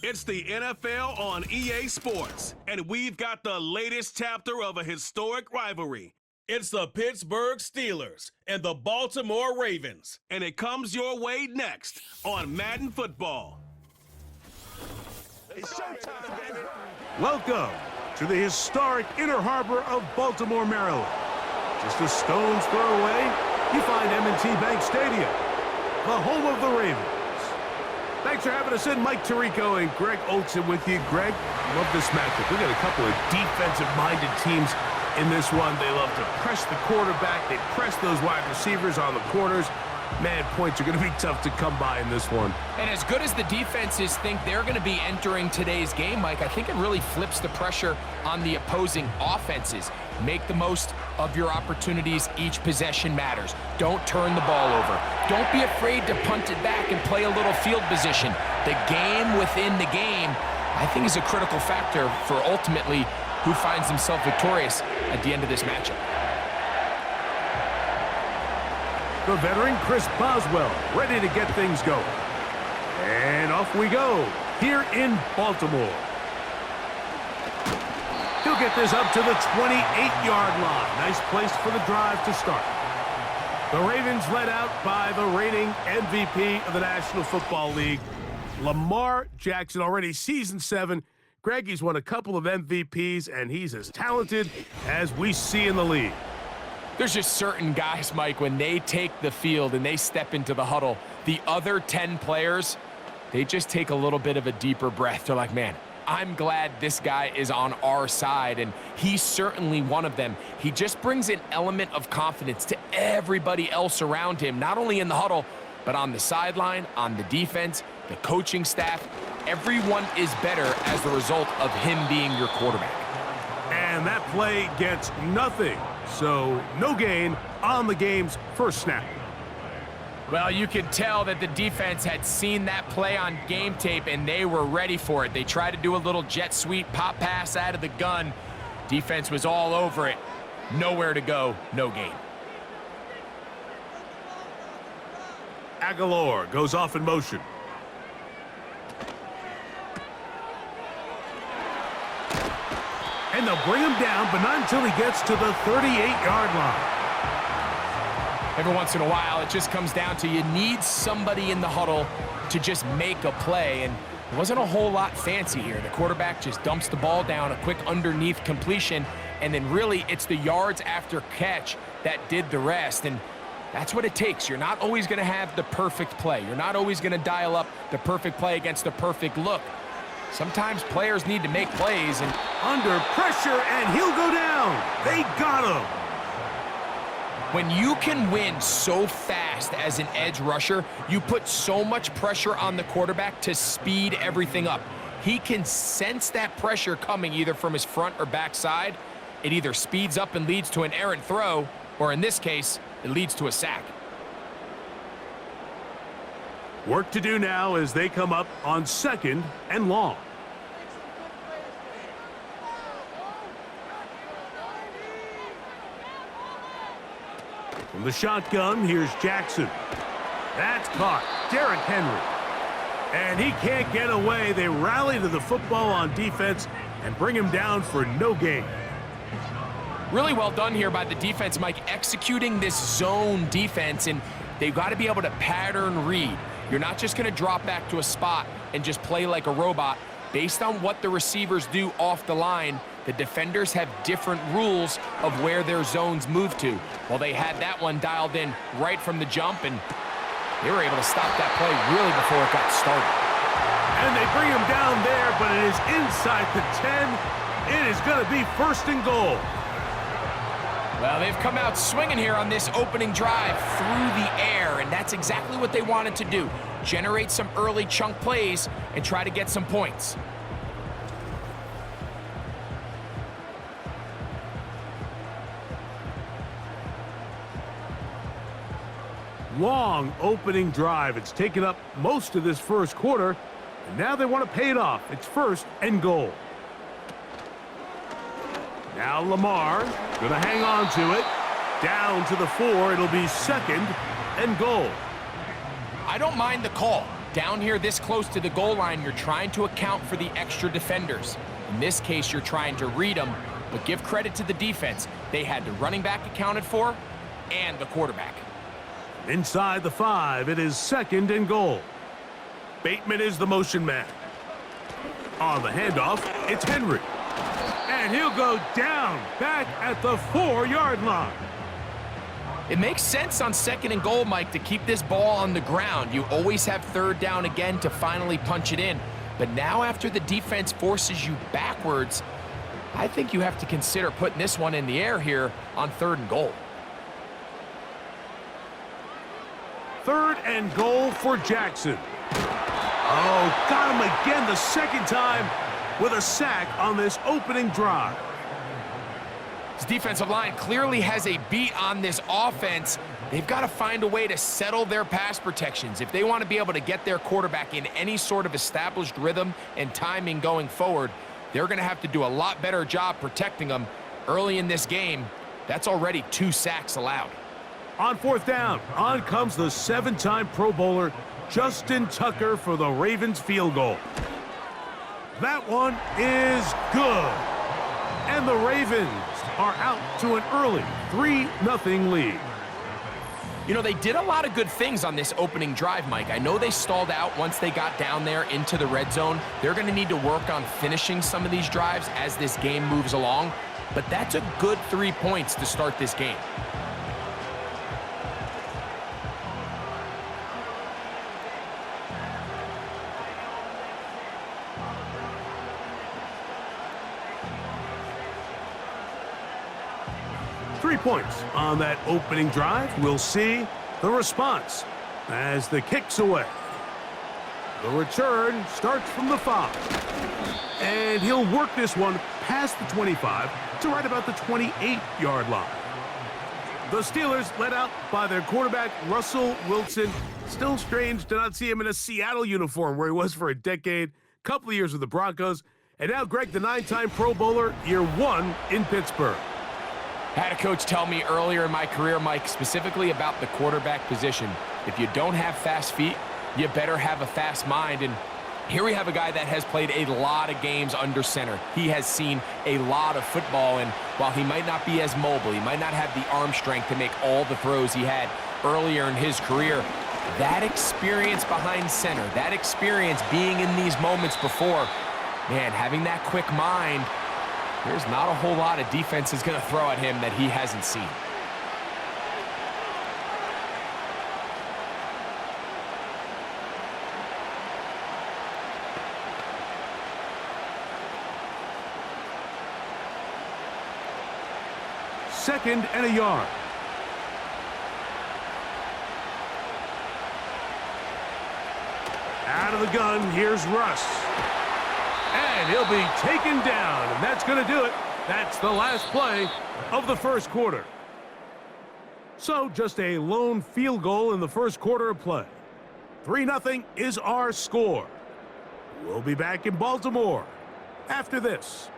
It's the NFL on EA Sports, and we've got the latest chapter of a historic rivalry. It's the Pittsburgh Steelers and the Baltimore Ravens, and it comes your way next on Madden Football. It's showtime, baby. Welcome to the historic Inner Harbor of Baltimore, Maryland. Just a stone's throw away, you find M&T Bank Stadium, the home of the Ravens. Thanks for having us in. Mike Tirico and Greg Olson with you. Greg, love this matchup. We got a couple of defensive-minded teams in this one. They love to press the quarterback. They press those wide receivers on the corners. Man, points are going to be tough to come by in this one. And as good as the defenses think they're going to be entering today's game, Mike, I think it really flips the pressure on the opposing offenses. Make the most of your opportunities. Each possession matters. Don't turn the ball over. Don't be afraid to punt it back and play a little field position. The game within the game, I think, is a critical factor for ultimately who finds himself victorious at the end of this matchup. The veteran Chris Boswell ready to get things going. And off we go here in Baltimore. He'll get this up to the 28-yard line. Nice place for the drive to start. The Ravens led out by the reigning MVP of the National Football League, Lamar Jackson, already season 7. Greg, he's won a couple of MVPs, and he's as talented as we see in the league. There's just certain guys, Mike, when they take the field and they step into the huddle, the other 10 players, they just take a little bit of a deeper breath. They're like, man, I'm glad this guy is on our side, and he's certainly one of them. He just brings an element of confidence to everybody else around him, not only in the huddle, but on the sideline, on the defense, the coaching staff. Everyone is better as a result of him being your quarterback. And that play gets nothing. So, no gain on the game's first snap. Well, you could tell that the defense had seen that play on game tape, and they were ready for it. They tried to do a little jet sweep pop pass out of the gun. Defense was all over it. Nowhere to go, no gain. Aguilar goes off in motion. And they'll bring him down, but not until he gets to the 38-yard line. Every once in a while, it just comes down to you need somebody in the huddle to just make a play, and it wasn't a whole lot fancy here. The quarterback just dumps the ball down, a quick underneath completion, and then really it's the yards after catch that did the rest, and that's what it takes. You're not always going to have the perfect play. You're not always going to dial up the perfect play against the perfect look. Sometimes players need to make plays, and under pressure, and he'll go down. They got him. When you can win so fast as an edge rusher, you put so much pressure on the quarterback to speed everything up. He can sense that pressure coming either from his front or back side. It either speeds up and leads to an errant throw, or in this case, it leads to a sack. Work to do now as they come up on 2nd and long. From the shotgun, here's Jackson. That's caught. Derrick Henry. And he can't get away. They rally to the football on defense and bring him down for no gain. Really well done here by the defense, Mike, executing this zone defense, and they've got to be able to pattern read. You're not just going to drop back to a spot and just play like a robot. Based on what the receivers do off the line, the defenders have different rules of where their zones move to. Well, they had that one dialed in right from the jump, and they were able to stop that play really before it got started. And they bring him down there, but it is inside the 10. It is going to be 1st and goal. Well, they've come out swinging here on this opening drive through the air, and that's exactly what they wanted to do. Generate some early chunk plays and try to get some points. Long opening drive. It's taken up most of this first quarter, and now they want to pay it off. It's 1st and goal. Now Lamar going to hang on to it. Down to the 4. It'll be 2nd and goal. I don't mind the call. Down here this close to the goal line, you're trying to account for the extra defenders. In this case, you're trying to read them, but give credit to the defense. They had the running back accounted for and the quarterback. Inside the 5, it is 2nd and goal. Bateman is the motion man. On the handoff, it's Henry. And he'll go down back at the 4-yard line. It makes sense on 2nd and goal, Mike, to keep this ball on the ground. You always have 3rd down again to finally punch it in. But now after the defense forces you backwards, I think you have to consider putting this one in the air here on 3rd and goal. 3rd and goal for Jackson. Oh, got him again the 2nd time with a sack on this opening drive. This defensive line clearly has a beat on this offense. They've got to find a way to settle their pass protections. If they want to be able to get their quarterback in any sort of established rhythm and timing going forward, they're going to have to do a lot better job protecting them. Early in this game, that's already 2 sacks allowed. On 4th down, on comes the 7-time Pro Bowler, Justin Tucker, for the Ravens field goal. That one is good. And the Ravens are out to an early 3-0 lead. You know, they did a lot of good things on this opening drive, Mike. I know they stalled out once they got down there into the red zone. They're going to need to work on finishing some of these drives as this game moves along. But that's a good 3 points to start this game. Points on that opening drive. We'll see the response as the kick's away. The return starts from the 5. And he'll work this one past the 25 to right about the 28-yard line. The Steelers led out by their quarterback, Russell Wilson. Still strange to not see him in a Seattle uniform where he was for a decade, couple of years with the Broncos. And now Greg, the 9-time Pro Bowler, year 1 in Pittsburgh. I had a coach tell me earlier in my career, Mike, specifically about the quarterback position. If you don't have fast feet, you better have a fast mind. And here we have a guy that has played a lot of games under center. He has seen a lot of football, and while he might not be as mobile, he might not have the arm strength to make all the throws he had earlier in his career, that experience behind center, that experience being in these moments before, man, having that quick mind, there's not a whole lot of defense is going to throw at him that he hasn't seen. Second and a yard. Out of the gun, here's Russ. And he'll be taken down, and that's going to do it. That's the last play of the first quarter. So just a lone field goal in the first quarter of play. 3-0 is our score. We'll be back in Baltimore after this.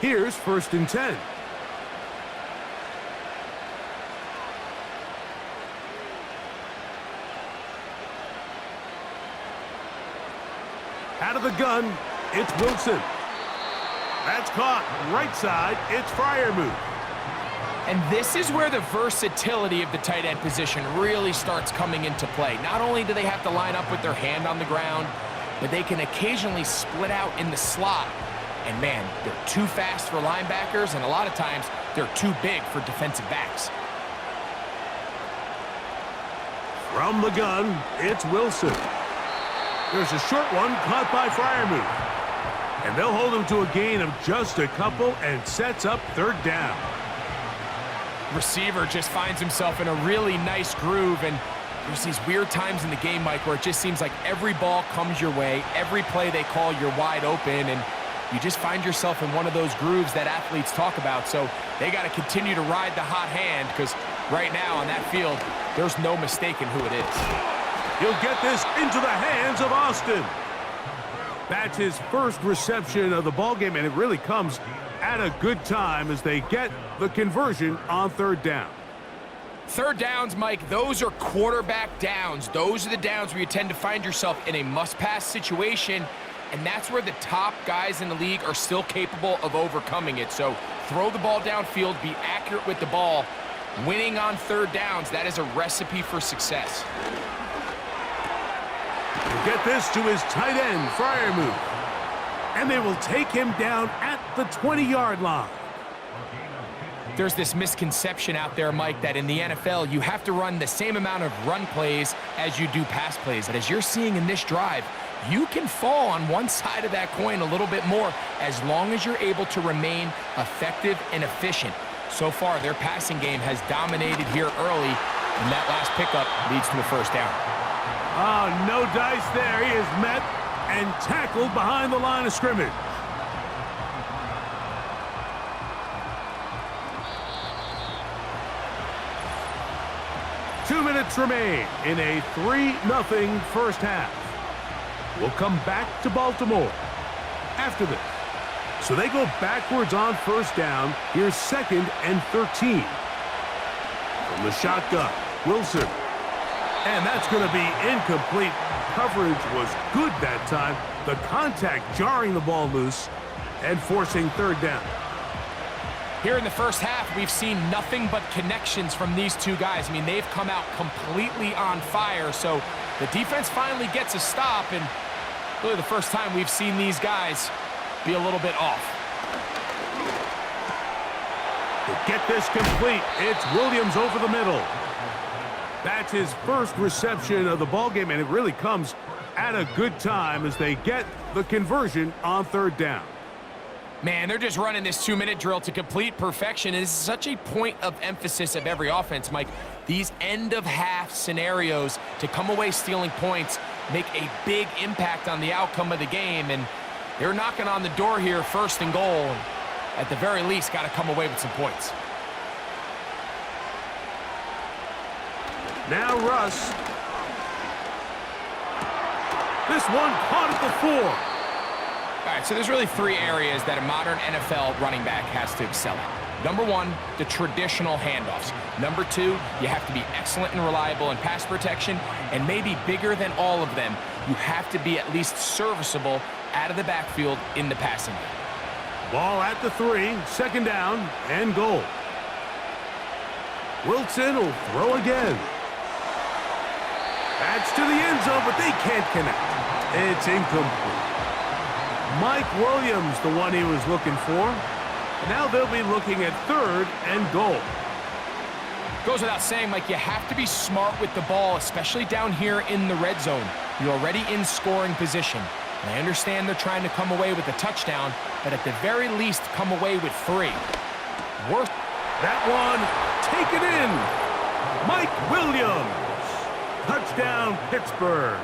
Here's 1st and 10. Out of the gun, it's Wilson. That's caught. Right side, it's Freiermuth. And this is where the versatility of the tight end position really starts coming into play. Not only do they have to line up with their hand on the ground, but they can occasionally split out in the slot. And man, they're too fast for linebackers, and a lot of times they're too big for defensive backs. From the gun, it's Wilson. There's a short one caught by Freiermuth. And they'll hold him to a gain of just a couple and sets up 3rd down. Receiver just finds himself in a really nice groove, and there's these weird times in the game, Mike, where it just seems like every ball comes your way, every play they call, you're wide open, and you just find yourself in one of those grooves that athletes talk about. So they got to continue to ride the hot hand because right now on that field, there's no mistaking who it is. He'll get this into the hands of Austin. That's his first reception of the ballgame, and it really comes at a good time as they get the conversion on third down. Third downs, Mike, those are quarterback downs. Those are the downs where you tend to find yourself in a must-pass situation, and that's where the top guys in the league are still capable of overcoming it. So throw the ball downfield, be accurate with the ball. Winning on third downs, that is a recipe for success. He'll get this to his tight end, Freiermuth. And they will take him down at the 20-yard line. There's this misconception out there, Mike, that in the NFL, you have to run the same amount of run plays as you do pass plays. And as you're seeing in this drive, you can fall on one side of that coin a little bit more as long as you're able to remain effective and efficient. So far, their passing game has dominated here early, and that last pickup leads to a first down. Oh, no dice there. He is met and tackled behind the line of scrimmage. Two minutes remain in a 3-0 first half. We'll come back to Baltimore after this. So they go backwards on first down. Here's 2nd and 13. From the shotgun, Wilson. And that's going to be incomplete. Coverage was good that time. The contact jarring the ball loose and forcing third down. Here in the first half, we've seen nothing but connections from these two guys. I mean, they've come out completely on fire. So the defense finally gets a stop, and really the first time we've seen these guys be a little bit off. To get this complete, it's Williams over the middle. That's his first reception of the ballgame, and it really comes at a good time as they get the conversion on third down. Man, they're just running this 2-minute drill to complete perfection. And this is such a point of emphasis of every offense, Mike. These end-of-half scenarios to come away stealing points make a big impact on the outcome of the game. And they're knocking on the door here, 1st and goal. And at the very least, got to come away with some points. Now Russ. This one caught at the 4. All right, so there's really 3 areas that a modern NFL running back has to excel at. Number 1, the traditional handoffs. Number 2, you have to be excellent and reliable in pass protection, and maybe bigger than all of them, you have to be at least serviceable out of the backfield in the passing game. Ball at the 3, 2nd down and goal. Wilson will throw again. That's to the end zone, but they can't connect. It's incomplete. Mike Williams, the one he was looking for. Now they'll be looking at 3rd and goal. Goes without saying, Mike, you have to be smart with the ball, especially down here in the red zone. You're already in scoring position. And I understand they're trying to come away with a touchdown, but at the very least, come away with 3. Worst. That one, take it in. Mike Williams. Touchdown, Pittsburgh.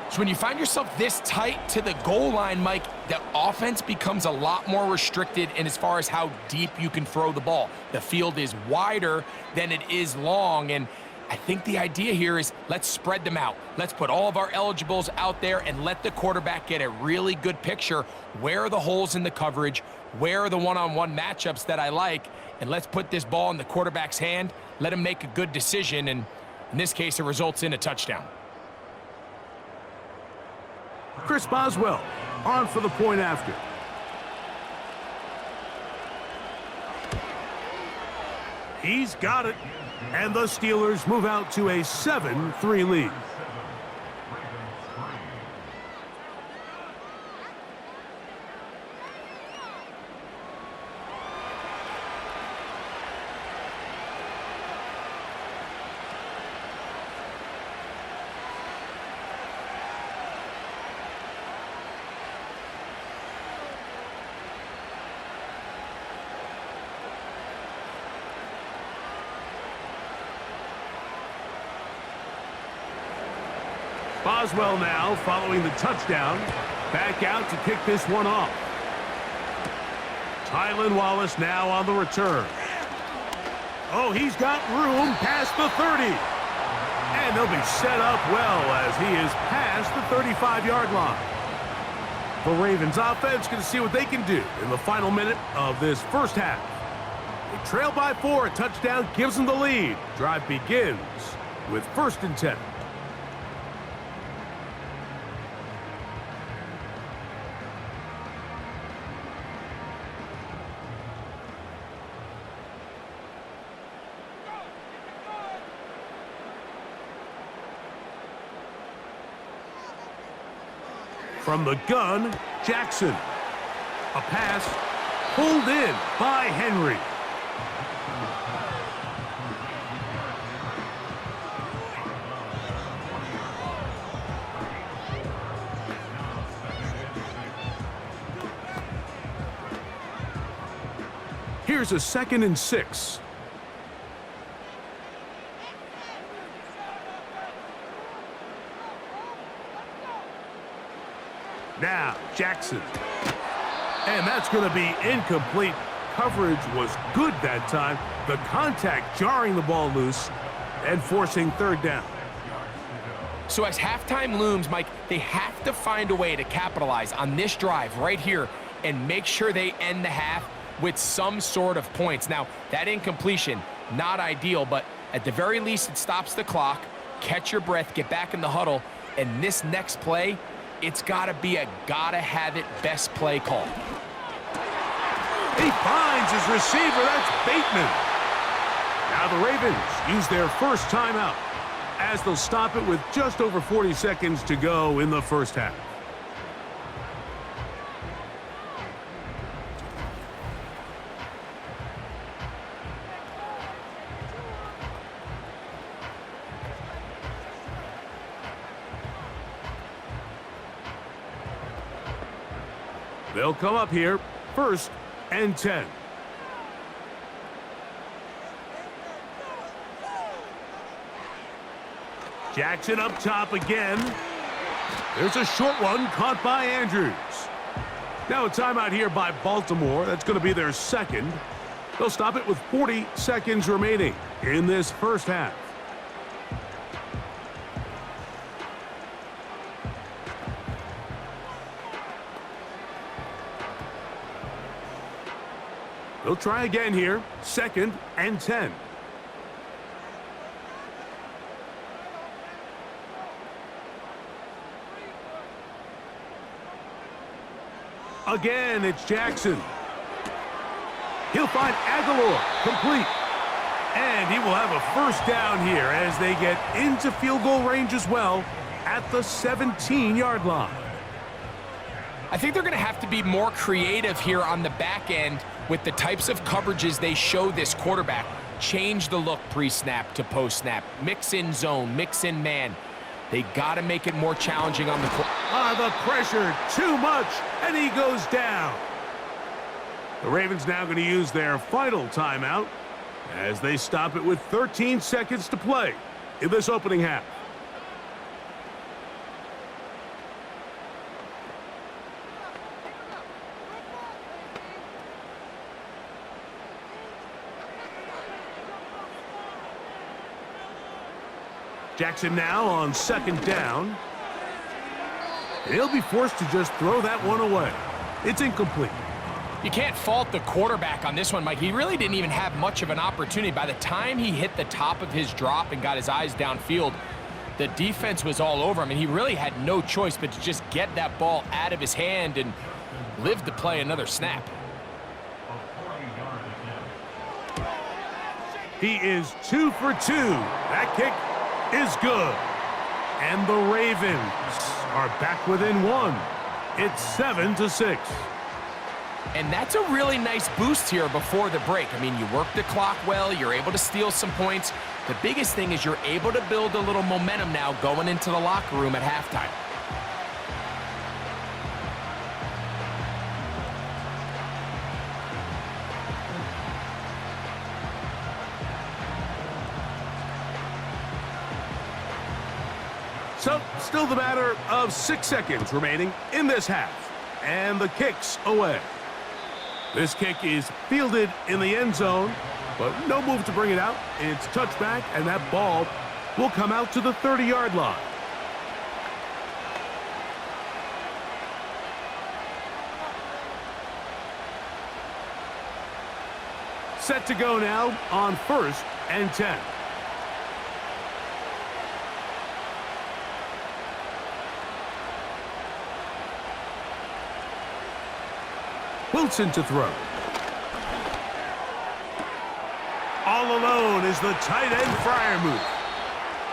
So when you find yourself this tight to the goal line, Mike, the offense becomes a lot more restricted in as far as how deep you can throw the ball. The field is wider than it is long, and I think the idea here is let's spread them out. Let's put all of our eligibles out there and let the quarterback get a really good picture. Where are the holes in the coverage? Where are the one-on-one matchups that I like? And let's put this ball in the quarterback's hand, let him make a good decision, and in this case, it results in a touchdown. Chris Boswell on for the point after. He's got it. And the Steelers move out to a 7-3 lead. Boswell now following the touchdown. Back out to kick this one off. Tylan Wallace now on the return. Oh, he's got room past the 30. And they'll be set up well as he is past the 35-yard line. The Ravens offense going to see what they can do in the final minute of this first half. They trail by 4. A touchdown gives them the lead. Drive begins with 1st and 10. From the gun, Jackson. A pass pulled in by Henry. Here's a 2nd and 6. Now, Jackson. And that's going to be incomplete. Coverage was good that time. The contact jarring the ball loose and forcing 3rd down. So as halftime looms, Mike, they have to find a way to capitalize on this drive right here and make sure they end the half with some sort of points. Now, that incompletion, not ideal, but at the very least, it stops the clock. Catch your breath, get back in the huddle, and this next play, it's got to be a gotta-have-it best play call. He finds his receiver. That's Bateman. Now the Ravens use their first timeout as they'll stop it with just over 40 seconds to go in the first half. They'll come up here, 1st and 10. Jackson up top again. There's a short one caught by Andrews. Now a timeout here by Baltimore. That's going to be their 2nd. They'll stop it with 40 seconds remaining in this first half. They'll try again here, 2nd and 10. Again, it's Jackson. He'll find Aguilar, complete. And he will have a 1st down here as they get into field goal range as well at the 17-yard line. I think they're going to have to be more creative here on the back end with the types of coverages they show this quarterback. Change the look pre-snap to post-snap. Mix in zone, mix in man. They got to make it more challenging on the court. The pressure, too much, and he goes down. The Ravens now going to use their final timeout as they stop it with 13 seconds to play in this opening half. Jackson now on 2nd down. He'll be forced to just throw that one away. It's incomplete. You can't fault the quarterback on this one, Mike. He really didn't even have much of an opportunity. By the time he hit the top of his drop and got his eyes downfield, the defense was all over him, and he really had no choice but to just get that ball out of his hand and live to play another snap. He is 2 for 2. That kick is good. And the Ravens are back within 1. It's 7-6. And that's a really nice boost here before the break. I mean, you work the clock well, you're able to steal some points. The biggest thing is you're able to build a little momentum now going into the locker room at halftime. So, still the matter of 6 seconds remaining in this half. And the kick's away. This kick is fielded in the end zone. but no move to bring it out. It's touchback, and that ball will come out to the 30-yard line. Set to go now on 1st and 10. Wilson to throw. All alone is the tight end Freiermuth.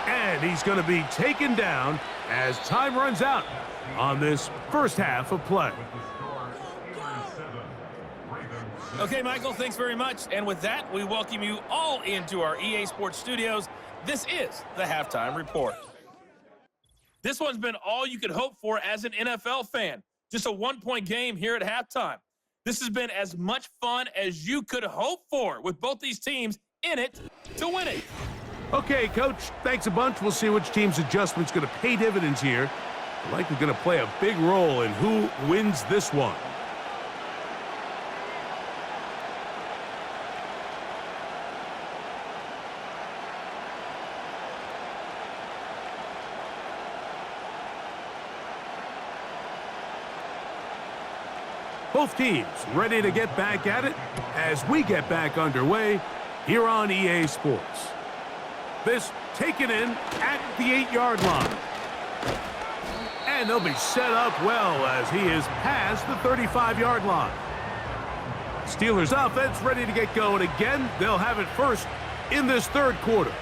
And he's going to be taken down as time runs out on this first half of play. Okay, Michael, thanks very much. And with that, we welcome you all into our EA Sports studios. This is the Halftime Report. This one's been all you could hope for as an NFL fan. Just a one-point game here at halftime. This has been as much fun as you could hope for with both these teams in it to win it. Okay, Coach, thanks a bunch. We'll see which team's adjustment's going to pay dividends here. Likely going to play a big role in who wins this one. Both teams ready to get back at it as we get back underway here on EA Sports. This taken in at the 8-yard line. And they'll be set up well as he is past the 35-yard line. Steelers offense ready to get going again. They'll have it first in this third quarter.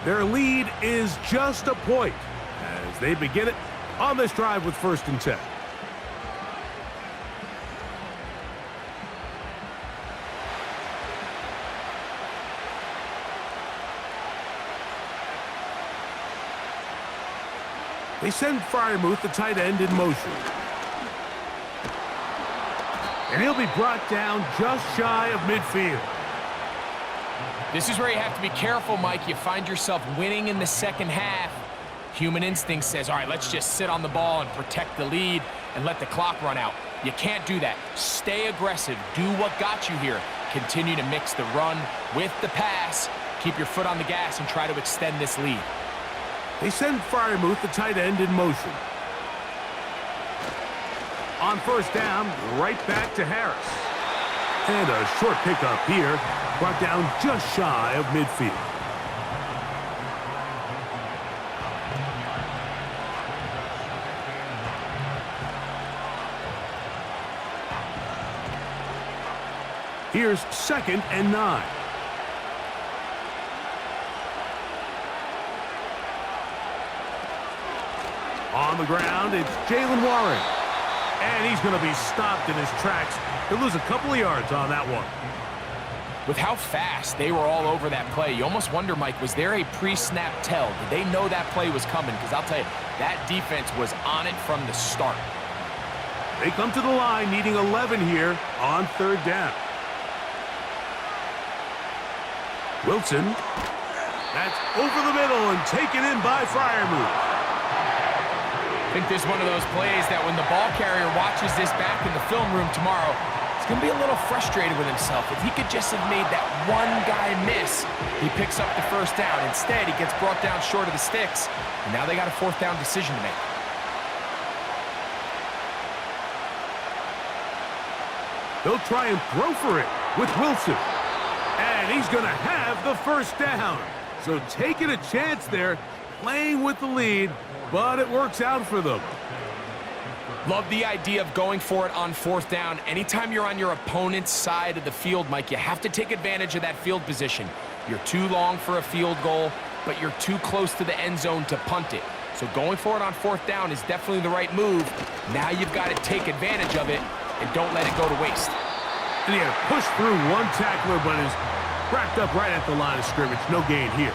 Their lead is just a point as they begin it on this drive with 1st and 10. They send Freiermuth, the tight end, in motion. And he'll be brought down just shy of midfield. This is where you have to be careful, Mike. You find yourself winning in the second half. Human instinct says, all right, let's just sit on the ball and protect the lead and let the clock run out. You can't do that. Stay aggressive. Do what got you here. Continue to mix the run with the pass. Keep your foot on the gas and try to extend this lead. They send Freiermuth, the tight end, in motion. On 1st down, right back to Harris. And a short pickup here, brought down just shy of midfield. Here's 2nd and 9. On the ground, it's Jalen Warren. And he's going to be stopped in his tracks. He'll lose a couple of yards on that one. With how fast they were all over that play, you almost wonder, Mike, was there a pre-snap tell? Did they know that play was coming? Because I'll tell you, that defense was on it from the start. They come to the line needing 11 here on 3rd down. Wilson. That's over the middle and taken in by Freiermuth. I think this is one of those plays that when the ball carrier watches this back in the film room tomorrow, he's going to be a little frustrated with himself. If he could just have made that one guy miss, he picks up the 1st down. Instead, he gets brought down short of the sticks, and now they got a 4th down decision to make. They'll try and throw for it with Wilson. And he's going to have the 1st down. So taking a chance there, playing with the lead, but it works out for them. Love the idea of going for it on 4th down. Anytime you're on your opponent's side of the field, Mike, you have to take advantage of that field position. You're too long for a field goal, but you're too close to the end zone to punt it. So going for it on 4th down is definitely the right move. Now you've got to take advantage of it and don't let it go to waste. And he had to push through one tackler, but is racked up right at the line of scrimmage. No gain here.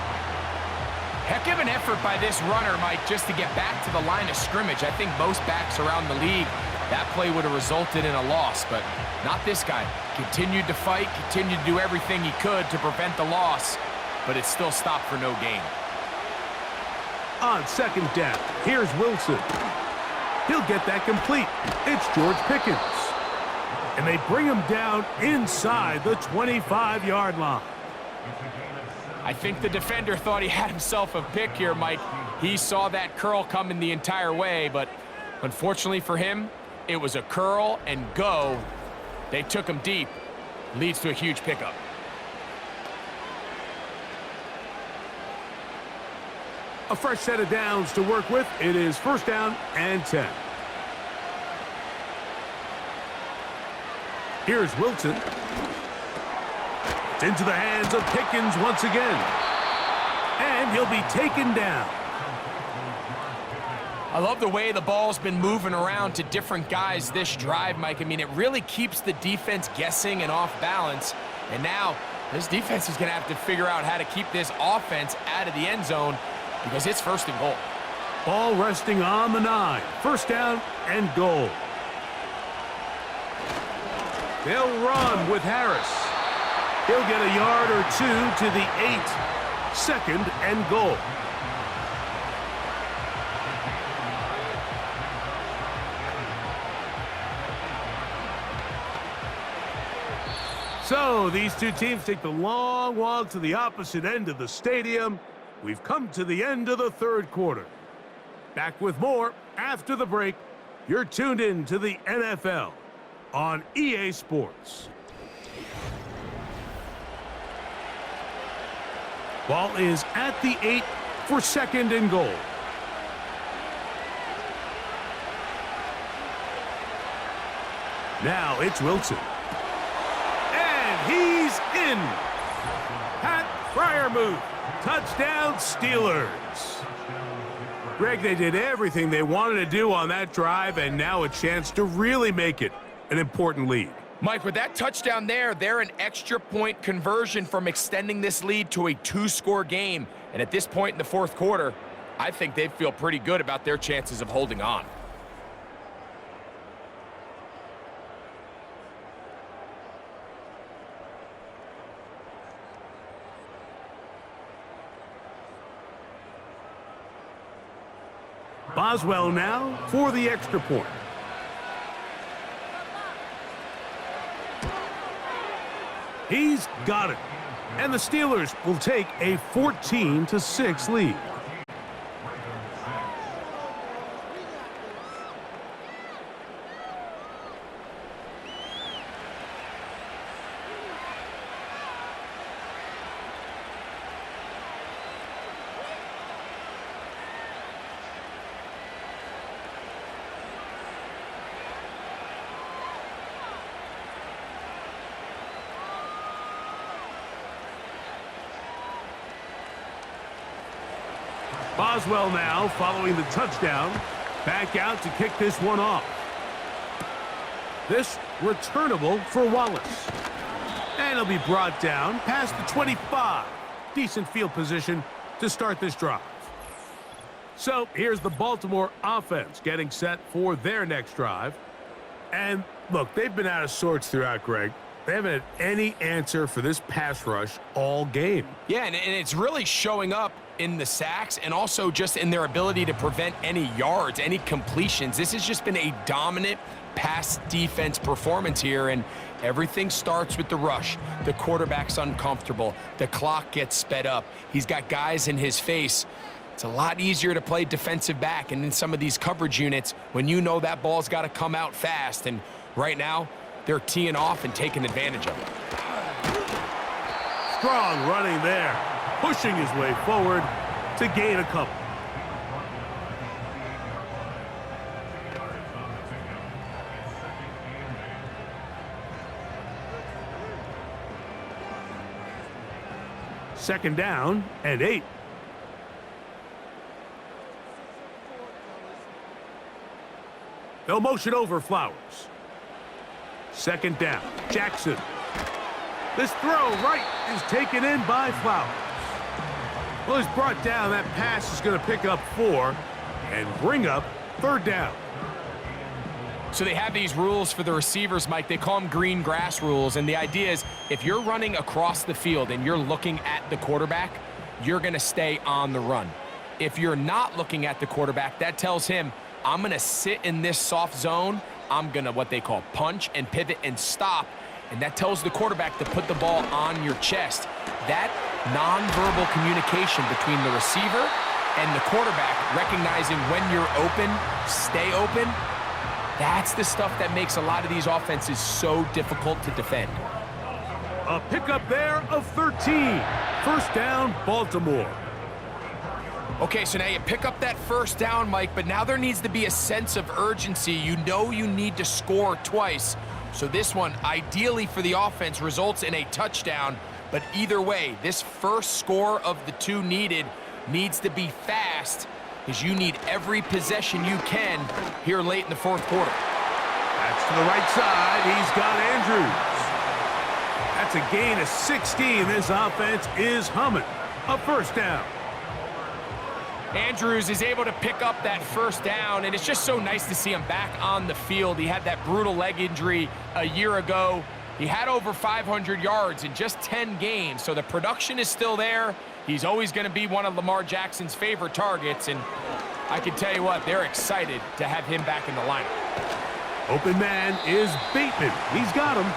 Heck of an effort by this runner, Mike, just to get back to the line of scrimmage. I think most backs around the league, that play would have resulted in a loss, but not this guy. Continued to fight, continued to do everything he could to prevent the loss, but it still stopped for no gain. On 2nd down, here's Wilson. He'll get that complete. It's George Pickens. And they bring him down inside the 25-yard line. I think the defender thought he had himself a pick here, Mike. He saw that curl coming the entire way, but unfortunately for him, it was a curl and go. They took him deep. Leads to a huge pickup. A fresh set of downs to work with. It is first down and 10. Here's Wilson. It's into the hands of Pickens once again. And he'll be taken down. I love the way the ball's been moving around to different guys this drive, Mike. I mean, it really keeps the defense guessing and off balance. And now this defense is going to have to figure out how to keep this offense out of the end zone because it's first and goal. Ball resting on the 9. First down and goal. They'll run with Harris. He'll get a yard or two to the 8. Second and goal. So these two teams take the long walk to the opposite end of the stadium. We've come to the end of the third quarter. Back with more after the break. You're tuned in to the NFL on EA Sports. Ball is at the 8 for second and goal. Now it's Wilson. And he's in. Pat Fryermuth. Touchdown Steelers. Greg, they did everything they wanted to do on that drive, and now a chance to really make it an important lead. Mike, with that touchdown there, they're an extra point conversion from extending this lead to a 2-score game. And at this point in the fourth quarter, I think they feel pretty good about their chances of holding on. Boswell now for the extra point. He's got it. And the Steelers will take a 14-6 lead. Boswell now following the touchdown. Back out to kick this one off. This returnable for Wallace. And he'll be brought down past the 25. Decent field position to start this drive. So here's the Baltimore offense getting set for their next drive. And look, they've been out of sorts throughout, Greg. They haven't had any answer for this pass rush all game. Yeah, and it's really showing up in the sacks and also just in their ability to prevent any yards, any completions. This has just been a dominant pass defense performance here, and everything starts with the rush. The quarterback's uncomfortable. The clock gets sped up. He's got guys in his face. It's a lot easier to play defensive back, and in some of these coverage units, when you know that ball's got to come out fast, and right now, they're teeing off and taking advantage of it. Strong running there, pushing his way forward to gain a couple. Second down and 8. They'll motion over Flowers. Second down, Jackson. This throw right is taken in by Flowers. Well, he's brought down. That pass is going to pick up 4 and bring up third down. So they have these rules for the receivers, Mike. They call them green grass rules, and the idea is if you're running across the field and you're looking at the quarterback, you're going to stay on the run. If you're not looking at the quarterback, that tells him, I'm going to sit in this soft zone. I'm going to what they call punch and pivot and stop. and that tells the quarterback to put the ball on your chest. That nonverbal communication between the receiver and the quarterback, recognizing when you're open, stay open, that's the stuff that makes a lot of these offenses so difficult to defend. A pickup there of 13. First down, Baltimore. Okay, so now you pick up that first down, Mike, but now there needs to be a sense of urgency. You know you need to score twice. So this one, ideally for the offense, results in a touchdown. But either way, this first score of the two needed needs to be fast, because you need every possession you can here late in the fourth quarter. That's to the right side. He's got Andrews. That's a gain of 16. This offense is humming. A first down. Andrews is able to pick up that first down, and it's just so nice to see him back on the field. He had that brutal leg injury a year ago. He had over 500 yards in just 10 games, so the production is still there. He's always going to be one of Lamar Jackson's favorite targets, and I can tell you what, they're excited to have him back in the lineup. Open man is Bateman. He's got him.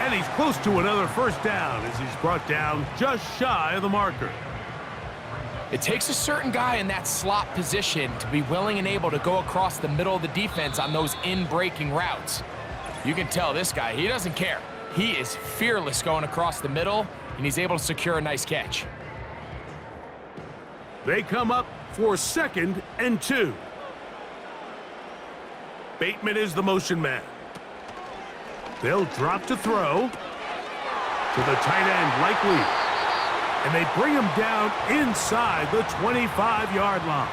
And he's close to another first down as he's brought down just shy of the marker. It takes a certain guy in that slot position to be willing and able to go across the middle of the defense on those in-breaking routes. You can tell this guy, he doesn't care. He is fearless going across the middle, and he's able to secure a nice catch. They come up for 2nd and 2. Bateman is the motion man. They'll drop to throw to the tight end, Likely. And they bring him down inside the 25-yard line.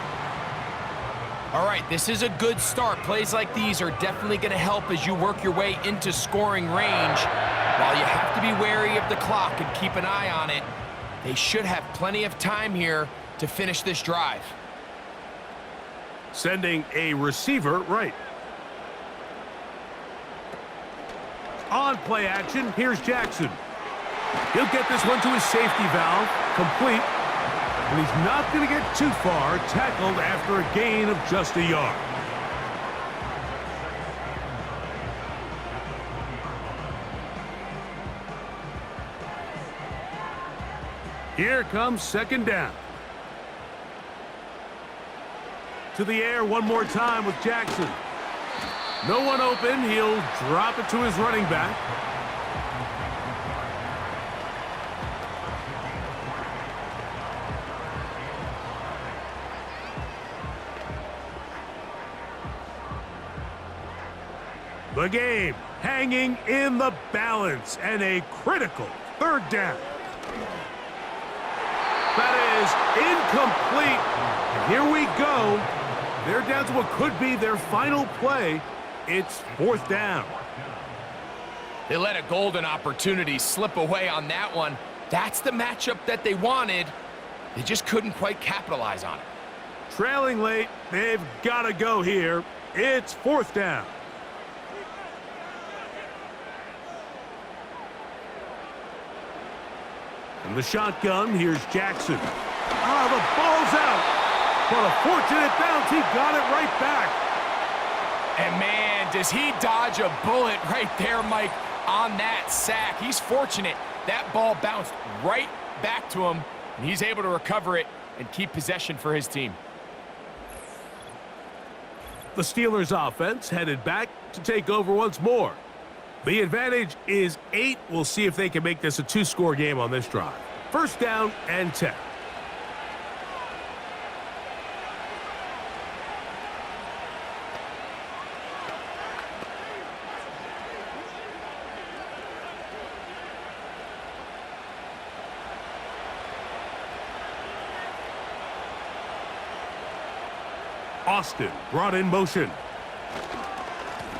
All right, this is a good start. Plays like these are definitely going to help as you work your way into scoring range. While you have to be wary of the clock and keep an eye on it, they should have plenty of time here to finish this drive. Sending a receiver right. On play action, here's Jackson. He'll get this one to his safety valve, complete. And he's not going to get too far, tackled after a gain of just a yard. Here comes 2nd down. To the air one more time with Jackson. No one open. He'll drop it to his running back. The game hanging in the balance, and a critical 3rd down. That is incomplete. And here we go. They're down to what could be their final play. It's 4th down. They let a golden opportunity slip away on that one. That's the matchup that they wanted. They just couldn't quite capitalize on it. Trailing late, they've got to go here. It's 4th down. From the shotgun, here's Jackson. The ball's out. What a fortunate bounce. He got it right back. And man, does he dodge a bullet right there, Mike, on that sack. He's fortunate. That ball bounced right back to him, and he's able to recover it and keep possession for his team. The Steelers offense headed back to take over once more. The advantage is 8. We'll see if they can make this a 2-score game on this drive. 1st down and 10. Austin brought in motion.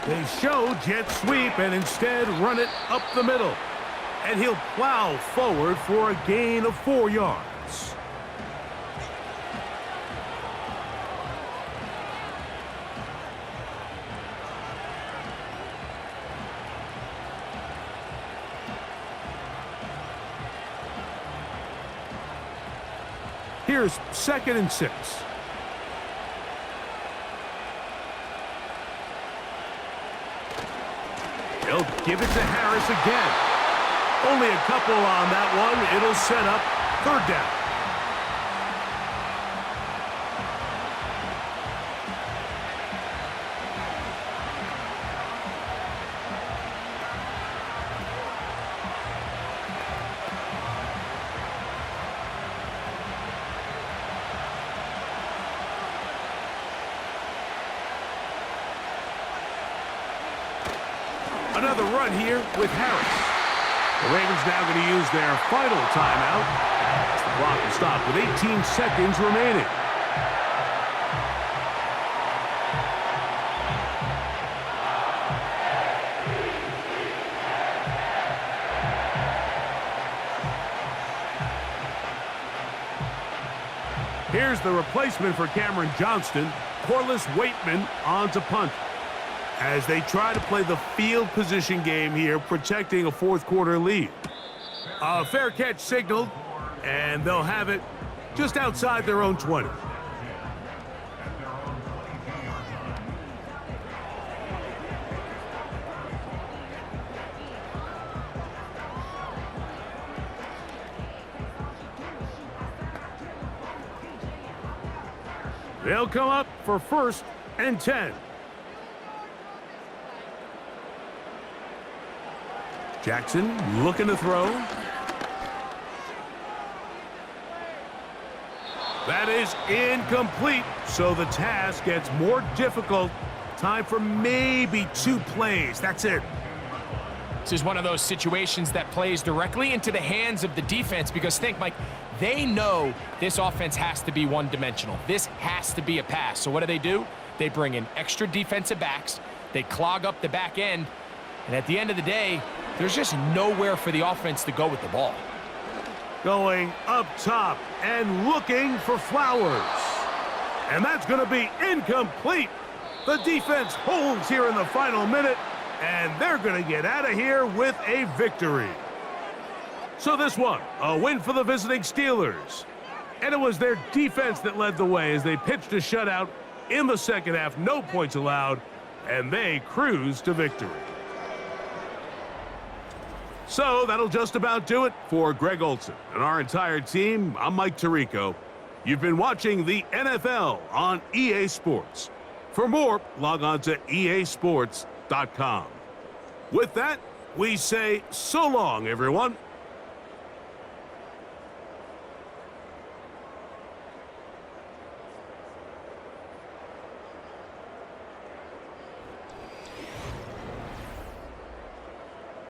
They show jet sweep and instead run it up the middle. And he'll plow forward for a gain of 4 yards. Here's 2nd and 6. They'll they'll give it to Harris again. Only a couple on that one. It'll set up third down. Another run here with Harris. The Ravens now going to use their final timeout. The clock will stop with 18 seconds remaining. Here's the replacement for Cameron Johnston. Corliss Waitman on to punt, as they try to play the field position game here, protecting a fourth-quarter lead. A fair catch signaled, and they'll have it just outside their own 20. They'll come up for 1st and 10. Jackson looking to throw. That is incomplete, so the task gets more difficult. Time for maybe 2 plays. That's it. This is one of those situations that plays directly into the hands of the defense, because think, Mike, they know this offense has to be one-dimensional. This has to be a pass. So what do? They bring in extra defensive backs. They clog up the back end. And at the end of the day, there's just nowhere for the offense to go with the ball. Going up top and looking for Flowers. And that's going to be incomplete. The defense holds here in the final minute, and they're going to get out of here with a victory. So this one, a win for the visiting Steelers. And it was their defense that led the way as they pitched a shutout in the second half. No points allowed, and they cruised to victory. So that'll just about do it for Greg Olson and our entire team. I'm Mike Tirico. You've been watching the NFL on EA Sports. For more, log on to easports.com. With that, we say so long, everyone.